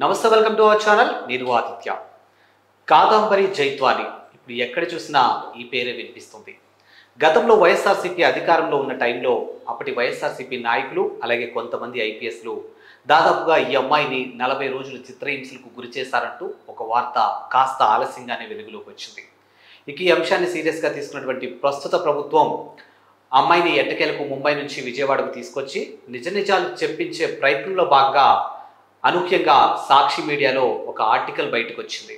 నమస్తే, welcome to our channel. నేను ఆదిత్య. కాదంబరి జైత్వాని ఇప్పుడు ఎక్కడ చూసినా ఈ పేరే వినిపిస్తుంది. గతంలో వైఎస్ఆర్సీపీ అధికారంలో ఉన్న టైంలో అప్పటి వైఎస్ఆర్సీపీ నాయకులు అలాగే కొంతమంది ఐపీఎస్లు దాదాపుగా ఈ అమ్మాయిని 40 రోజులు చిత్రహింసలకు గురి చేశారంటూ ఒక వార్త కాస్త ఆలస్యంగానే వెలుగులోకి వచ్చింది. ఇక ఈ అంశాన్ని సీరియస్గా తీసుకున్నటువంటి ప్రస్తుత ప్రభుత్వం అమ్మాయిని ఎట్టకేలకు ముంబై నుంచి విజయవాడకు తీసుకొచ్చి నిజ నిజాలు చెప్పించే ప్రయత్నంలో భాగంగా అనూహ్యంగా సాక్షి మీడియాలో ఒక ఆర్టికల్ బయటకు వచ్చింది.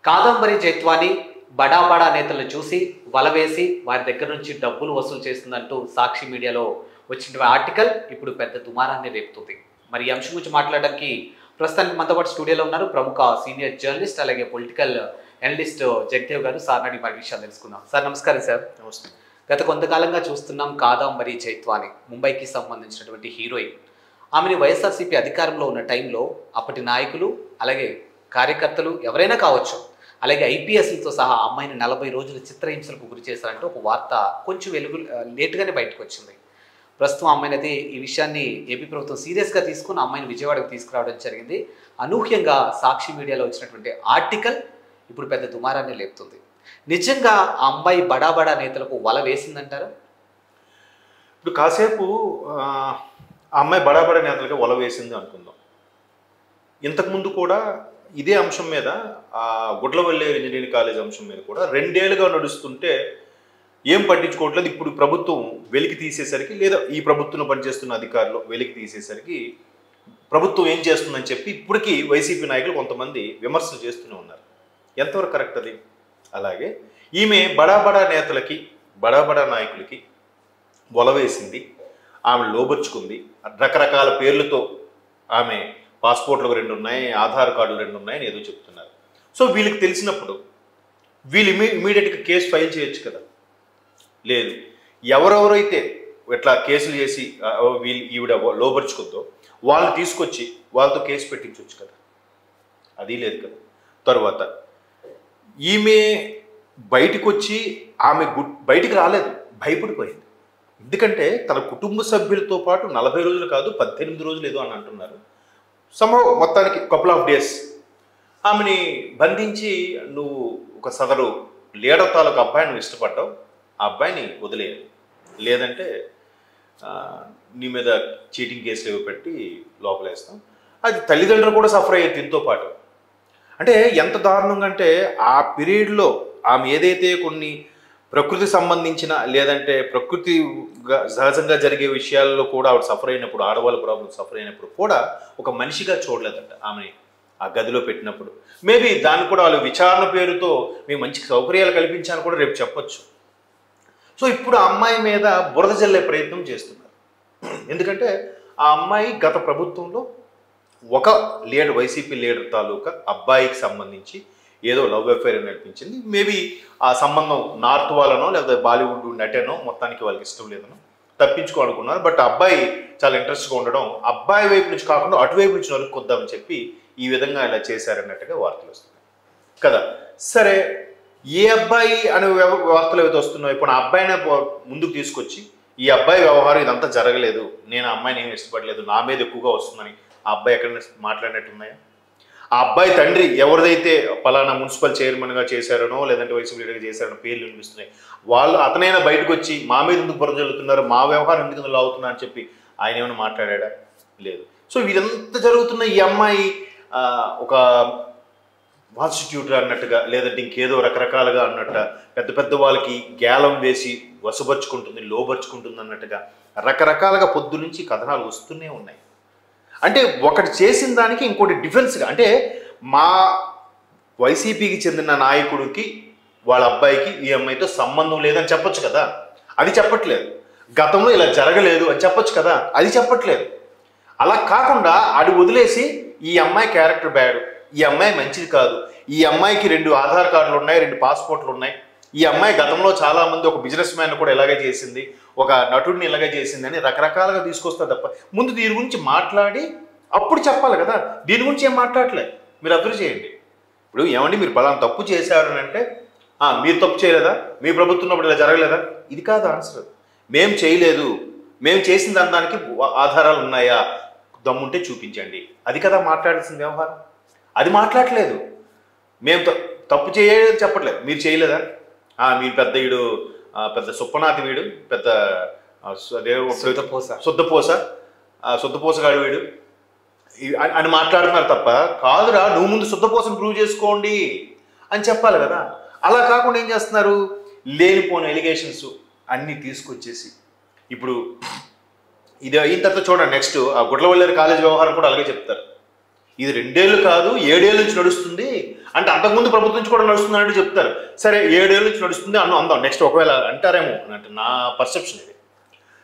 కాదంబరి జైత్వాని బడా బడా నేతలను చూసి వలవేసి వారి దగ్గర నుంచి డబ్బులు వసూలు చేస్తుందంటూ సాక్షి మీడియాలో వచ్చిన ఆర్టికల్ ఇప్పుడు పెద్ద దుమారాన్ని రేపుతుంది. మరి ఈ అంశం గురించి మాట్లాడడానికి ప్రస్తుతానికి మనతో పాటు స్టూడియోలో ఉన్నారు ప్రముఖ సీనియర్ జర్నలిస్ట్ అలాగే పొలిటికల్ అనలిస్ట్ జగదేవ్ గారు. సార్ నాటి మరి విషయాలు తెలుసుకుందాం. సార్ నమస్కారం. సార్ నమస్తే. గత కొంతకాలంగా చూస్తున్నాం కాదంబరి జైత్వాని ముంబైకి సంబంధించినటువంటి హీరోయిన్. ఆమెని వైఎస్ఆర్సీపీ అధికారంలో ఉన్న టైంలో అప్పటి నాయకులు అలాగే కార్యకర్తలు ఎవరైనా కావచ్చు అలాగే ఐపీఎస్లతో సహా అమ్మాయిని 40 రోజుల చిత్రహింసలకు గురి చేశారంటూ ఒక వార్త కొంచెం లేటుగానే బయటకు వచ్చింది. ప్రస్తుతం అమ్మాయిని అయితే ఈ విషయాన్ని ఏపీ ప్రభుత్వం సీరియస్గా తీసుకుని అమ్మాయిని విజయవాడకు తీసుకురావడం జరిగింది. అనూహ్యంగా సాక్షి మీడియాలో వచ్చినటువంటి ఆర్టికల్ ఇప్పుడు పెద్ద దుమారాన్ని లేపుతుంది. నిజంగా ఆ అమ్మాయి బడా బడా నేతలకు వల వేసిందంటారా? ఇప్పుడు కాసేపు ఆ అమ్మాయి బడా బడా నేతలుగా వల వేసింది అనుకుందాం. ఇంతకుముందు కూడా ఇదే అంశం మీద గుడ్లవల్లి ఇంజనీరింగ్ కాలేజ్ అంశం మీద కూడా 2 ఏళ్లుగా నడుస్తుంటే ఏం పట్టించుకోవట్లేదు. ఇప్పుడు ప్రభుత్వం వెలికి తీసేసరికి లేదా ఈ ప్రభుత్వంలో పనిచేస్తున్న అధికారులు వెలికి తీసేసరికి ప్రభుత్వం ఏం చేస్తుందని చెప్పి ఇప్పటికీ వైసీపీ నాయకులు కొంతమంది విమర్శలు చేస్తూనే ఉన్నారు. ఎంతవరకు కరెక్ట్ అది? అలాగే ఈమె బడా బడా నేతలకి బడా బడా నాయకులకి వలవేసింది, ఆమె లోబర్చుకుంది. రకరకాల పేర్లతో ఆమె పాస్పోర్ట్లు 2 ఉన్నాయి, ఆధార్ కార్డులు 2 ఉన్నాయని ఏదో చెప్తున్నారు. సో వీళ్ళకి తెలిసినప్పుడు వీళ్ళు ఇమీడియట్గా కేసు ఫైల్ చేయొచ్చు కదా. లేదు, ఎవరెవరైతే ఇట్లా కేసులు చేసి ఈవిడ లోబర్చుకుందో వాళ్ళని తీసుకొచ్చి వాళ్ళతో కేసు పెట్టించవచ్చు కదా. అది లేదు కదా. తర్వాత ఈమె బయటకు వచ్చి ఆమె బయటికి రాలేదు, భయపడిపోయింది. ఎందుకంటే తన కుటుంబ సభ్యులతో పాటు 40 రోజులు కాదు 18 రోజులు ఏదో అని అంటున్నారు. మొత్తానికి కపుల్ ఆఫ్ డేస్ ఆమెని బంధించి నువ్వు ఒక సదరు లీడర్ తాలూకు అబ్బాయిని ఇష్టపడ్డావు, ఆ అబ్బాయిని వదిలేయాలి, లేదంటే నీ మీద చీటింగ్ కేసులు ఏవో పెట్టి లోపలేస్తాం. అది తల్లిదండ్రులు కూడా సఫర్ అయ్యారు దీంతో పాటు. అంటే ఎంత దారుణంగా అంటే ఆ పీరియడ్లో ఆమె ఏదైతే కొన్ని ప్రకృతి సంబంధించిన లేదంటే ప్రకృతి సహజంగా జరిగే విషయాల్లో కూడా ఆవిడ సఫర్ అయినప్పుడు, ఆడవాళ్ళ ప్రాబ్లం సఫర్ అయినప్పుడు కూడా ఒక మనిషిగా చూడలేదంట ఆమెని ఆ గదిలో పెట్టినప్పుడు. మేబీ దాన్ని కూడా వాళ్ళు విచారణ పేరుతో మేము మంచి సౌకర్యాలు కల్పించాలని కూడా రేపు చెప్పొచ్చు. సో ఇప్పుడు ఆ అమ్మాయి మీద బురద జల్లే ప్రయత్నం చేస్తున్నారు. ఎందుకంటే ఆ అమ్మాయి గత ప్రభుత్వంలో ఒక లీడర్ వైసీపీ లీడర్ తాలూకా అబ్బాయికి సంబంధించి ఏదో లవ్ అఫైర్ నడిపించింది. మేబీ ఆ సంబంధం నార్త్ వాళ్ళనో లేదా బాలీవుడ్ నటనో మొత్తానికి వాళ్ళకి ఇష్టం లేదనో తప్పించుకోవాలనుకున్నారు. బట్ అబ్బాయి చాలా ఇంట్రెస్ట్గా ఉండడం అబ్బాయి వైపు నుంచి కాకుండా అటువైపు నుంచి నరుక్కొద్దామని చెప్పి ఈ విధంగా ఇలా చేశారన్నట్టుగా వార్తలు వస్తున్నాయి కదా. సరే, ఏ అబ్బాయి అనే వార్తలు ఏవైతే వస్తున్నాయో ఇప్పుడు ఆ అబ్బాయిని ముందుకు తీసుకొచ్చి ఈ అబ్బాయి వ్యవహారం ఇదంతా జరగలేదు, నేను ఆ అమ్మాయిని ఏమి ఇష్టపడలేదు, నా మీద ఎక్కువగా వస్తుందని ఆ అబ్బాయి ఎక్కడైనా మాట్లాడినట్టున్నాయా? ఆ అబ్బాయి తండ్రి ఎవరిదైతే పలానా మున్సిపల్ చైర్మన్గా చేశారనో లేదంటే వైసీపీ లీడర్గా చేశారనో పేర్లు వినిపిస్తున్నాయి. వాళ్ళు అతనైనా బయటకు వచ్చి మా మీద ఎందుకు బురద జల్లుతున్నారు, మా వ్యవహారం ఎందుకు లాగుతున్నా అని చెప్పి ఆయన ఏమైనా మాట్లాడా? లేదు. సో ఇదంతా జరుగుతున్న ఈ అమ్మాయి ఒక ప్రాస్టిట్యూట్ అన్నట్టుగా లేదంటే ఇంకేదో రకరకాలుగా అన్నట్ట పెద్ద పెద్ద వాళ్ళకి గేలం వేసి వసపరుచుకుంటుంది, లోబర్చుకుంటుంది అన్నట్టుగా రకరకాలుగా పొద్దు నుంచి కథనాలు వస్తూనే ఉన్నాయి. అంటే ఒకటి చేసిన దానికి ఇంకోటి డిఫెన్స్గా, అంటే మా వైసీపీకి చెందిన నాయకుడికి వాళ్ళ అబ్బాయికి ఈ అమ్మాయితో సంబంధం లేదని చెప్పొచ్చు కదా, అది చెప్పట్లేదు. గతంలో ఇలా జరగలేదు అని చెప్పొచ్చు కదా, అది చెప్పట్లేదు. అలా కాకుండా అది వదిలేసి ఈ అమ్మాయి క్యారెక్టర్ బ్యాడ్, ఈ అమ్మాయి మంచిది కాదు, ఈ అమ్మాయికి 2 ఆధార్ కార్డులు ఉన్నాయి, 2 పాస్పోర్ట్లు ఉన్నాయి, ఈ అమ్మాయి గతంలో చాలామంది ఒక బిజినెస్ మ్యాన్ కూడా ఇలాగే చేసింది, ఒక నటుడిని ఇలాగే చేసింది అని రకరకాలుగా తీసుకొస్తారు తప్ప ముందు దీని గురించి మాట్లాడి అప్పుడు చెప్పాలి కదా. దీని గురించి ఏం మాట్లాడలేదు. మీరు అబ్జర్వ్ చేయండి. ఇప్పుడు ఏమండి మీరు పలానా తప్పు చేశారు అంటే మీరు తప్పు చేయలేదా, మీ ప్రభుత్వంలో ఇలా జరగలేదా? ఇది కాదు ఆన్సర్. మేము చేయలేదు, మేము చేసిన దానికి ఆధారాలు ఉన్నాయా, దమ్ముంటే చూపించండి. అది కదా మాట్లాడాల్సిన వ్యవహారం. అది మాట్లాడలేదు. మేము తప్పు చేయలేదని చెప్పట్లేదు. మీరు చేయలేదా? మీరు పెద్ద వీడు, పెద్ద సుప్పనాథి వీడు, పెద్ద శుద్ధపోసగాడు వీడు అని మాట్లాడుతున్నారు తప్ప, కాదురా నువ్వు ముందు శుద్ధపోసను ప్రూవ్ చేసుకోండి అని చెప్పాలి కదా. అలా కాకుండా ఏం చేస్తున్నారు, లేనిపోని ఎలిగేషన్స్ అన్నీ తీసుకొచ్చేసి ఇప్పుడు ఇది అయిన తర్వాత చూడండి, నెక్స్ట్ ఆ గుడ్లవల్లేరు కాలేజ్ వ్యవహారం కూడా అలాగే చెప్తారు. ఇది 2 ఏళ్ళు కాదు 7 ఏళ్ళ నుంచి నడుస్తుంది అంటే, అంతకుముందు ప్రభుత్వం నుంచి కూడా నడుస్తుంది అంటే చెప్తారు. సరే 7 ఏళ్ళ నుంచి నడుస్తుంది అందాం, నెక్స్ట్ ఒకవేళ అంటారేమో అంటే నా పర్సెప్షన్ ఇది.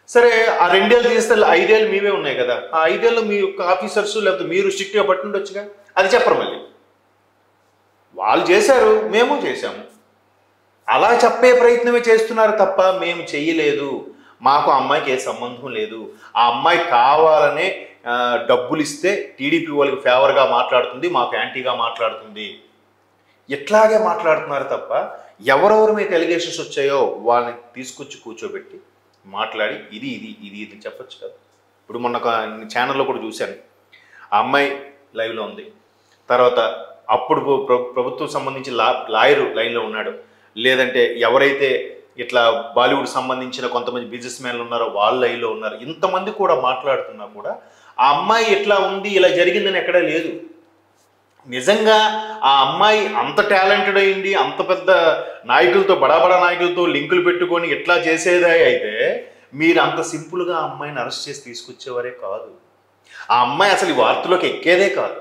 సరే ఆ 2 ఏళ్ళు తీస్తే 5 ఏళ్ళు మీవే ఉన్నాయి కదా, ఆ 5 ఏళ్ళు మీ యొక్క ఆఫీసర్స్ లేకపోతే మీరు స్ట్రిక్ట్గా పట్టుండొచ్చుగా. అది చెప్పరు. మళ్ళీ వాళ్ళు చేశారు, మేము చేశాము, అలా చెప్పే ప్రయత్నమే చేస్తున్నారు తప్ప మేము చెయ్యలేదు, మాకు ఆ అమ్మాయికి ఏ సంబంధం లేదు, ఆ అమ్మాయి కావాలనే డబ్బులు ఇస్తే టీడీపీ వాళ్ళకి ఫేవర్గా మాట్లాడుతుంది, మాకు యాంటీగా మాట్లాడుతుంది, ఇట్లాగే మాట్లాడుతున్నారు తప్ప ఎవరెవరి మీద ఎలిగేషన్స్ వచ్చాయో వాళ్ళని తీసుకొచ్చి కూర్చోబెట్టి మాట్లాడి ఇది ఇది ఇది ఇది చెప్పొచ్చు కదా. ఇప్పుడు మొన్న ఒక ఛానల్లో కూడా చూశాను, ఆ అమ్మాయి లైవ్లో ఉంది, తర్వాత అప్పుడు ప్రభుత్వం సంబంధించి లాయరు లైన్లో ఉన్నాడు, లేదంటే ఎవరైతే ఇట్లా బాలీవుడ్ సంబంధించిన కొంతమంది బిజినెస్ మ్యాన్లు ఉన్నారో వాళ్ళు లైన్లో ఉన్నారు. ఇంతమంది కూడా మాట్లాడుతున్నా కూడా ఆ అమ్మాయి ఎట్లా ఉంది ఇలా జరిగిందని ఎక్కడా లేదు. నిజంగా ఆ అమ్మాయి అంత టాలెంటెడ్ అయింది, అంత పెద్ద నాయకులతో బడాబడా నాయకులతో లింకులు పెట్టుకొని ఎట్లా చేసేదే అయితే మీరు అంత సింపుల్గా ఆ అమ్మాయిని అరెస్ట్ చేసి తీసుకొచ్చేవారే కాదు. ఆ అమ్మాయి అసలు ఈ వార్తలోకి ఎక్కేదే కాదు.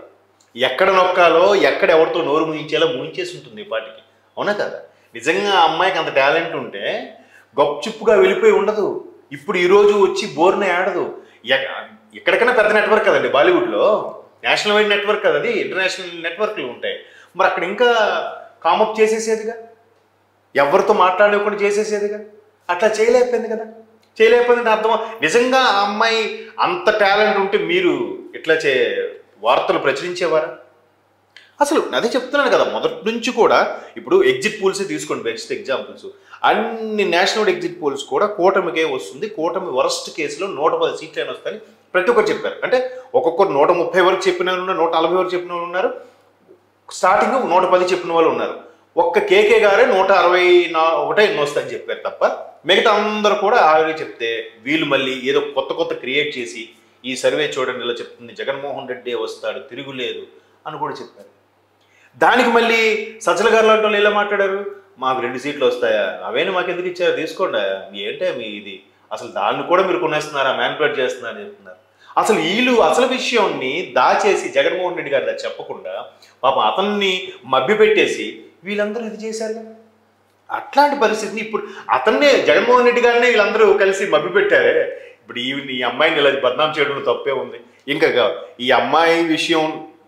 ఎక్కడ నొక్కాలో ఎక్కడ ఎవరితో నోరు ముయించేలా ముయించేసి ఉంటుంది ఈ పాటికి, అవునా కదా. నిజంగా ఆ అమ్మాయికి అంత టాలెంట్ ఉంటే గొప్పచుప్పుగా వెళ్ళిపోయి ఉండదు. ఇప్పుడు ఈరోజు వచ్చి బోర్నే ఆడదు. ఎక్కడికైనా పెద్ద నెట్వర్క్ కదండి బాలీవుడ్లో, నేషనల్ వైడ్ నెట్వర్క్ కదా, అది ఇంటర్నేషనల్ నెట్వర్క్లు ఉంటాయి. మరి అక్కడ ఇంకా కామప్ చేసేసేదిగా, ఎవరితో మాట్లాడకుండా చేసేసేదిగా. అట్లా చేయలేకపోయింది కదా. చేయలేకపోయిందంటే అర్థం నిజంగా ఆ అమ్మాయి అంత టాలెంట్ ఉంటే మీరు ఇట్లా వార్తలు ప్రచురించేవారా? అసలు అదే చెప్తున్నాను కదా, మొదటి నుంచి కూడా. ఇప్పుడు ఎగ్జిట్ పోల్స్ తీసుకోండి, బెస్ట్ ఎగ్జాంపుల్స్. అన్ని నేషనల్ ఎగ్జిట్ పోల్స్ కూడా కూటమికే వస్తుంది, కూటమి వరస్ట్ కేసులో 110 సీట్లు అయినా వస్తాయని ప్రతి ఒక్కరు చెప్పారు. అంటే ఒక్కొక్కరు 130 వరకు చెప్పిన వాళ్ళు ఉన్నారు, 140 వరకు చెప్పిన వాళ్ళు ఉన్నారు, స్టార్టింగ్ 110 చెప్పిన వాళ్ళు ఉన్నారు. ఒక్క కేకే గారే 161 ఎన్నో వస్తాయని చెప్పారు తప్ప మిగతా అందరూ కూడా ఆవిడే చెప్తే వీళ్ళు మళ్ళీ ఏదో కొత్త క్రియేట్ చేసి ఈ సర్వే చూడండి ఇలా చెప్తుంది, జగన్మోహన్ రెడ్డి వస్తాడు తిరుగులేదు అని కూడా చెప్పారు. దానికి మళ్ళీ సజ్జల గారు లాంటి వాళ్ళు ఎలా మాట్లాడారు, మాకు 2 సీట్లు వస్తాయా, అవేనా మాకు ఎందుకు ఇచ్చారు, తీసుకోండి, ఏంటే మీ ఇది, అసలు దాన్ని కూడా మీరు కొనేస్తున్నారా, మ్యానిపులేట్ చేస్తున్నారని చెప్తున్నారు. అసలు వీళ్ళు అసలు విషయాన్ని దాచేసి జగన్మోహన్ రెడ్డి గారు చెప్పకుండా పాపం అతన్ని మభ్యపెట్టేసి వీళ్ళందరూ ఇది చేశారు కదా. అట్లాంటి పరిస్థితిని ఇప్పుడు అతన్నే జగన్మోహన్ రెడ్డి గారినే వీళ్ళందరూ కలిసి మభ్యపెట్టారే. ఇప్పుడు ఈ అమ్మాయిని ఇలా బద్నాం చేయడంలో తప్పే ఉంది. ఇంకా ఈ అమ్మాయి విషయం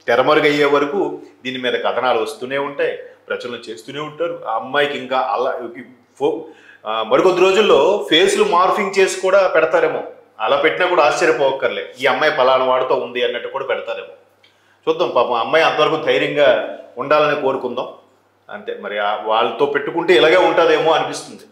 తెరమరుగయ్యే వరకు దీని మీద కథనాలు వస్తూనే ఉంటాయి, ప్రచురణ చేస్తూనే ఉంటారు. ఆ అమ్మాయికి ఇంకా అలా మరికొద్ది రోజుల్లో ఫేస్లు మార్ఫింగ్ చేసి కూడా పెడతారేమో. అలా పెట్టినా కూడా ఆశ్చర్యపోవక్కర్లే, ఈ అమ్మాయి పలానా వాడితో ఉంది అన్నట్టు కూడా పెడతారేమో. చూద్దాం, పాపం అమ్మాయి అంతవరకు ధైర్యంగా ఉండాలని కోరుకుందాం. అంతే, మరి వాళ్ళతో పెట్టుకుంటే ఇలాగే ఉంటుందేమో అనిపిస్తుంది.